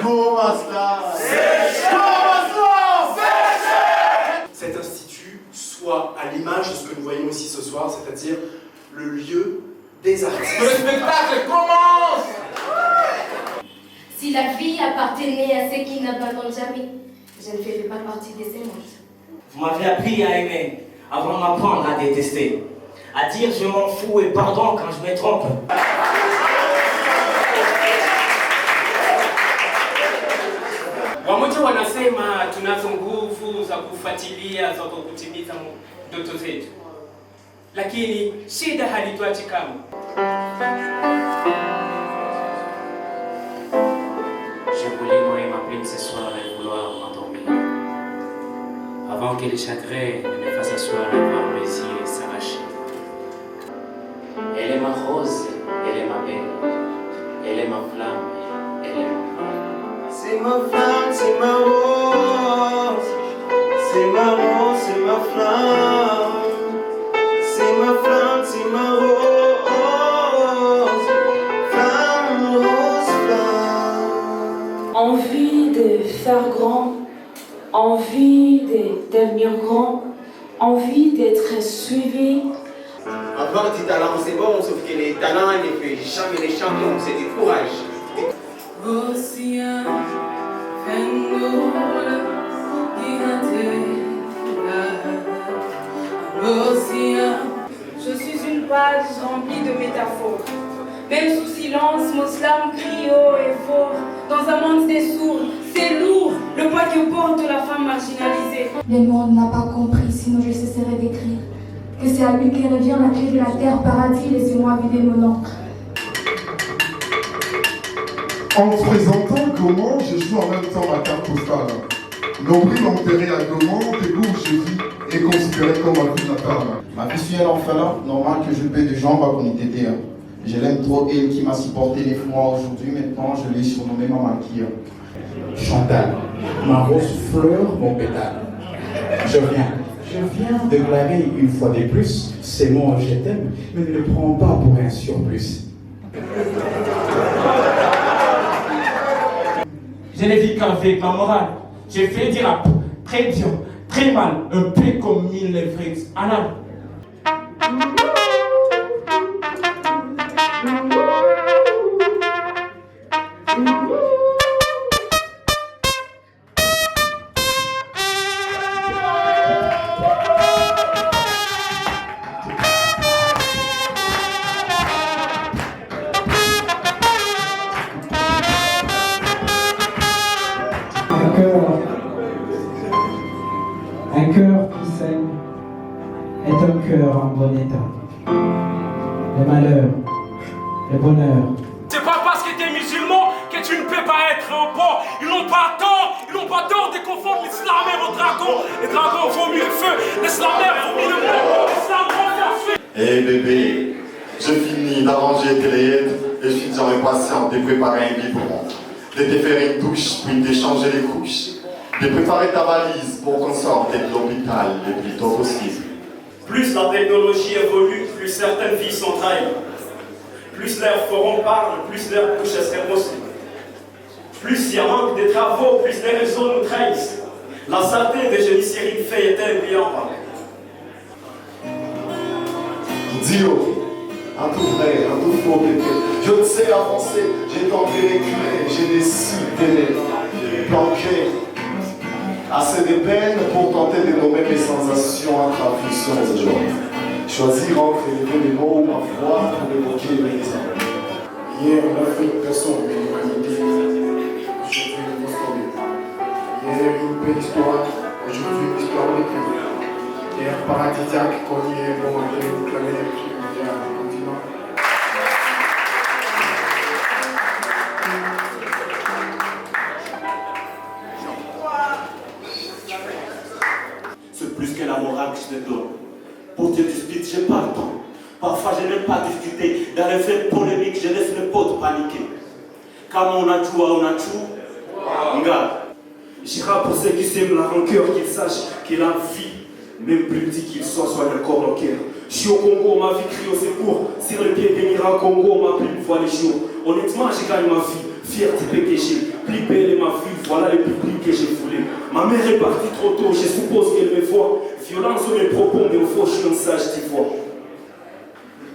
Comment cela? Cet institut soit à l'image de ce que nous voyons ici ce soir, c'est-à-dire le lieu des artistes. Le spectacle commence! Si la vie appartenait à ceux qui n'abandonnent jamais, je ne ferais pas partie de ces mondes. Vous m'avez appris à aimer, avant de m'apprendre à détester. À dire je m'en fous et pardon quand je me trompe. Wamoja wanasema tunazo nguvu za kufuatilia za kutimiza ndoto zetu, lakini shida halituachi kamwe. Je voulais noyer ma peine ce soir et vouloir m'endormir, avant que les chagrins ne me fassent asseoir et voir mes yeux s'arracher. Elle est ma rose, elle est ma belle, elle est ma flamme, elle est ma flamme. C'est ma flamme, c'est ma rose. C'est ma rose, c'est ma flamme. C'est ma flamme, c'est ma rose. Flamme, rose, flamme. Envie de faire grand, envie de devenir grand, envie d'être suivi. Avoir du talent, c'est bon, sauf que les talents ne fait jamais les champions, c'est du courage. Je suis une page remplie de métaphores. Même sous silence, mon slam crie haut et fort. Dans un monde des sourds, c'est lourd, le poids que porte la femme marginalisée. Le monde n'a pas compris, sinon je cesserai d'écrire. Que c'est à lui qui revient la clé de la terre, paradis, laissez-moi vider mon encre. En te présentant comment, je joue en même temps ma carte postale. Nombril enterré à Gaumont, tes goûts, je vis, est considéré comme ma vie natale. Ma fille suit un orphelin, normal que je paie de jambes à qu'on y t'était. Je l'aime trop, elle qui m'a supporté les fois aujourd'hui, maintenant je l'ai surnommée ma maquille. Chantal, ma rose fleure mon pétale. Je viens déclarer une fois de plus ces mots je t'aime, mais ne le prends pas pour un surplus. Je ne vis qu'avec ma morale. J'ai fait du rap, très bien, très mal, un peu comme mille lèvres anal. Un cœur qui saigne est un cœur en bon état. Le malheur, le bonheur. C'est pas parce que t'es musulman que tu ne peux pas être un bon. Ils n'ont pas tort de confondre l'islam et le dragon. Les dragons vaut mieux le feu, l'islam vaut mieux le feu, l'islam vaut mieux le feu. Eh bébé, je finis d'arranger tes layettes et je suis déjà impatient de préparer un biberon, de te faire une douche puis d'échanger les couches, de préparer ta valise pour qu'on sorte de l'hôpital le plus tôt possible. Plus la technologie évolue, plus certaines vies sont trahies. Plus leurs forums parlent, plus leurs bouches seraient possibles. Plus il y a manque de travaux, plus les réseaux nous trahissent. La santé des génies Cyril fait est un bien par. Dio, un tout vrai, un tout faux bébé. Je ne sais avancer, j'ai tenté reculer, j'ai décidé de planquer. Assez de peine pour tenter de nommer mes sensations intra-afflictions de joie. Choisir entre les mots ou ma voix pour évoquer mes désirs. Hier, l'Afrique personne de l'humanité. Aujourd'hui, une histoire. Hier, une belle histoire. Aujourd'hui, une histoire d'écrire. Hier, paradisiaque, qu'on y est bon, après, vous clamez les pieds vers le continent. C'est plus que la morale que je te donne. Pour te discuter, j'ai pas le temps. Parfois, je n'aime pas discuter. Dans les faits polémiques, je laisse mes potes paniquer. Comme on a tout, regarde. J'irai pour ceux qui s'aiment la rancœur, qu'ils sachent que la vie, même plus petit qu'il soit le corps au cœur. Je suis au Congo, ma vie crie au secours. Sur le pied bénira Congo, ma plume voit les jours. Honnêtement, je gagne ma vie. Fierté péché, plus belle est ma fille, voilà le public que j'ai foulé. Ma mère est partie trop tôt, je suppose qu'elle me voit. Violence sur mes propos, mais au fond, je suis un sage, tu vois.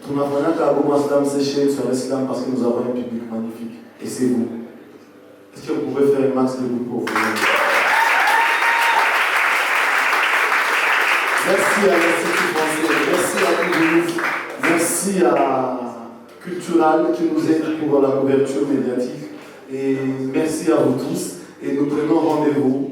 Tunafanyaka Goma Slam séché sur l'islam parce que nous avons un public magnifique. Et c'est vous. Est-ce que vous pouvez faire un max de bruit pour vous? Merci à l'Institut français, merci à tous vous, merci à Cultural qui nous aide pour la couverture médiatique et merci à vous tous et nous prenons rendez-vous